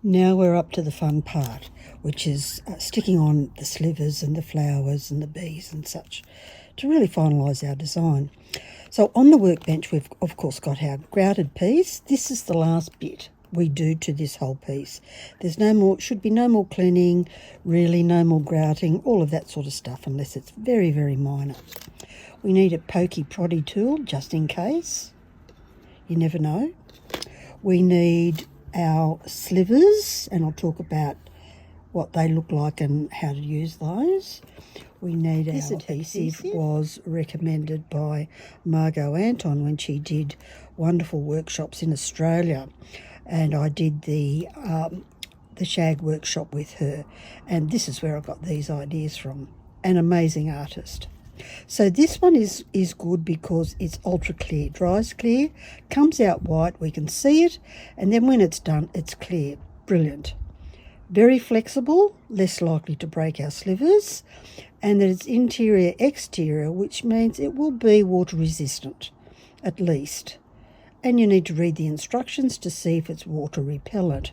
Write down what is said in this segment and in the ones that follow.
Now we're up to the fun part, which is sticking on the slivers and the flowers and the bees and such to really finalise our design. So on the workbench we've of course got our grouted piece. This is the last bit we do to this whole piece. There's no more, should be no more cleaning, really no more grouting, all of that sort of stuff unless it's very, very minor. We need a pokey proddy tool just in case. You never know. We need our slivers, and I'll talk about what they look like and how to use those. We need this adhesive was recommended by Margot Anton when she did wonderful workshops in Australia, and I did the shag workshop with her, and this is where I got these ideas from. An amazing artist. So this one is good because it's ultra clear, dries clear, comes out white, we can see it, and then when it's done, it's clear. Brilliant. Very flexible, less likely to break our slivers, and that it's interior exterior, which means it will be water resistant, at least. And you need to read the instructions to see if it's water repellent.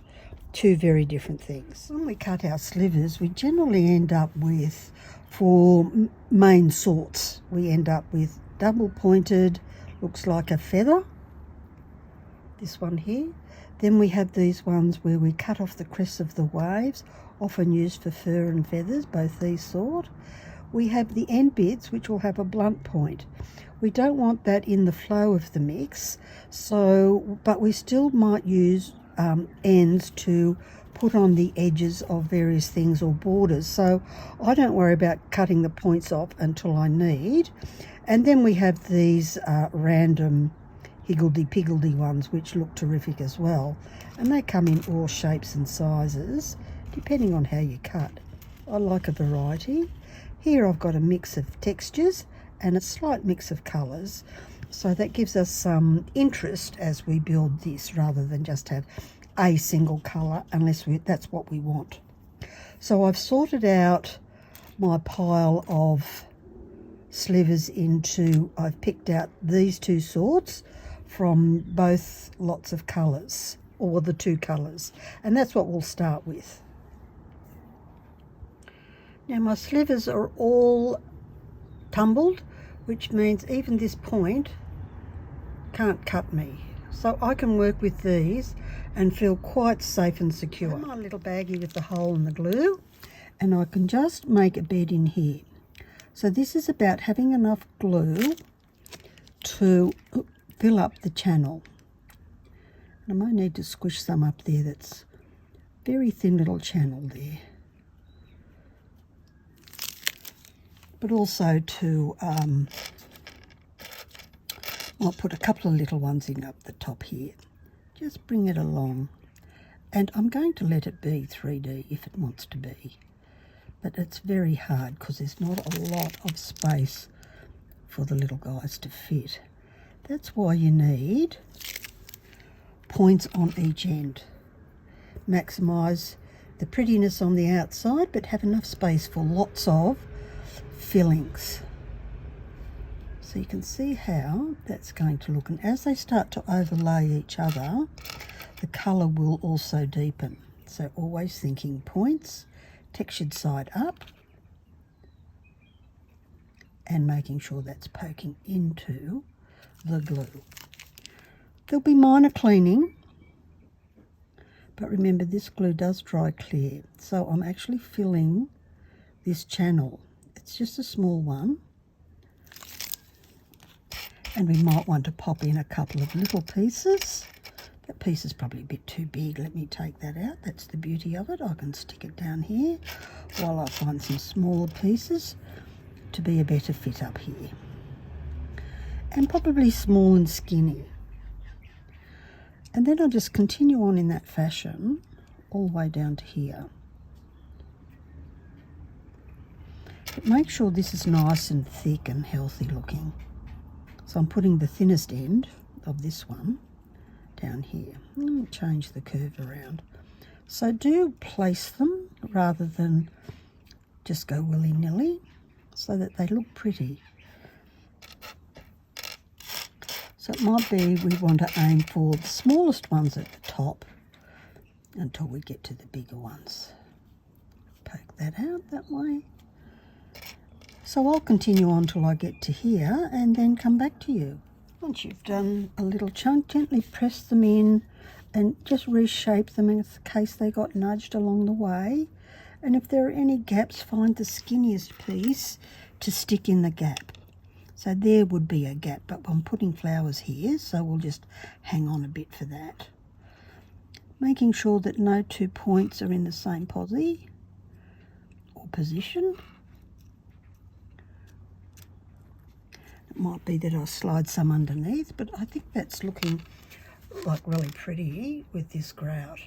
Two very different things. When we cut our slivers, we generally end up with, for main sorts, we end up with double pointed, looks like a feather, this one here. Then we have these ones where we cut off the crests of the waves, often used for fur and feathers, both these sort. We have the end bits which will have a blunt point. We don't want that in the flow of the mix, so but we still might use ends to put on the edges of various things or borders, so I don't worry about cutting the points off until I need. And then we have these random higgledy-piggledy ones which look terrific as well, and they come in all shapes and sizes depending on how you cut. I like a variety. Here I've got a mix of textures and a slight mix of colours, so that gives us some interest as we build this rather than just have a single colour unless that's what we want. So I've sorted out my pile of slivers into, I've picked out these two sorts from both lots of colours, or the two colours, and that's what we'll start with. Now my slivers are all tumbled, which means even this point can't cut me. So I can work with these and feel quite safe and secure. My little baggie with the hole and the glue, and I can just make a bed in here. So this is about having enough glue to fill up the channel. And I might need to squish some up there. That's very thin little channel there. But also to I'll put a couple of little ones in up the top here. Just bring it along. And I'm going to let it be 3D if it wants to be. But it's very hard because there's not a lot of space for the little guys to fit. That's why you need points on each end. Maximise the prettiness on the outside, but have enough space for lots of fillings. So you can see how that's going to look, and as they start to overlay each other, the colour will also deepen. So always thinking points, textured side up, and making sure that's poking into the glue. There'll be minor cleaning, but remember this glue does dry clear, so I'm actually filling this channel. It's just a small one. And we might want to pop in a couple of little pieces. That piece is probably a bit too big. Let me take that out. That's the beauty of it. I can stick it down here while I find some smaller pieces to be a better fit up here. And probably small and skinny. And then I'll just continue on in that fashion all the way down to here. But make sure this is nice and thick and healthy looking. So I'm putting the thinnest end of this one down here. Let me change the curve around. So do place them rather than just go willy-nilly so that they look pretty. So it might be we want to aim for the smallest ones at the top until we get to the bigger ones. Poke that out that way. So I'll continue on till I get to here and then come back to you. Once you've done a little chunk, gently press them in and just reshape them in case they got nudged along the way. And if there are any gaps, find the skinniest piece to stick in the gap. So there would be a gap, but I'm putting flowers here, so we'll just hang on a bit for that. Making sure that no 2 points are in the same position. It might be that I'll slide some underneath, but I think that's looking like really pretty with this grout.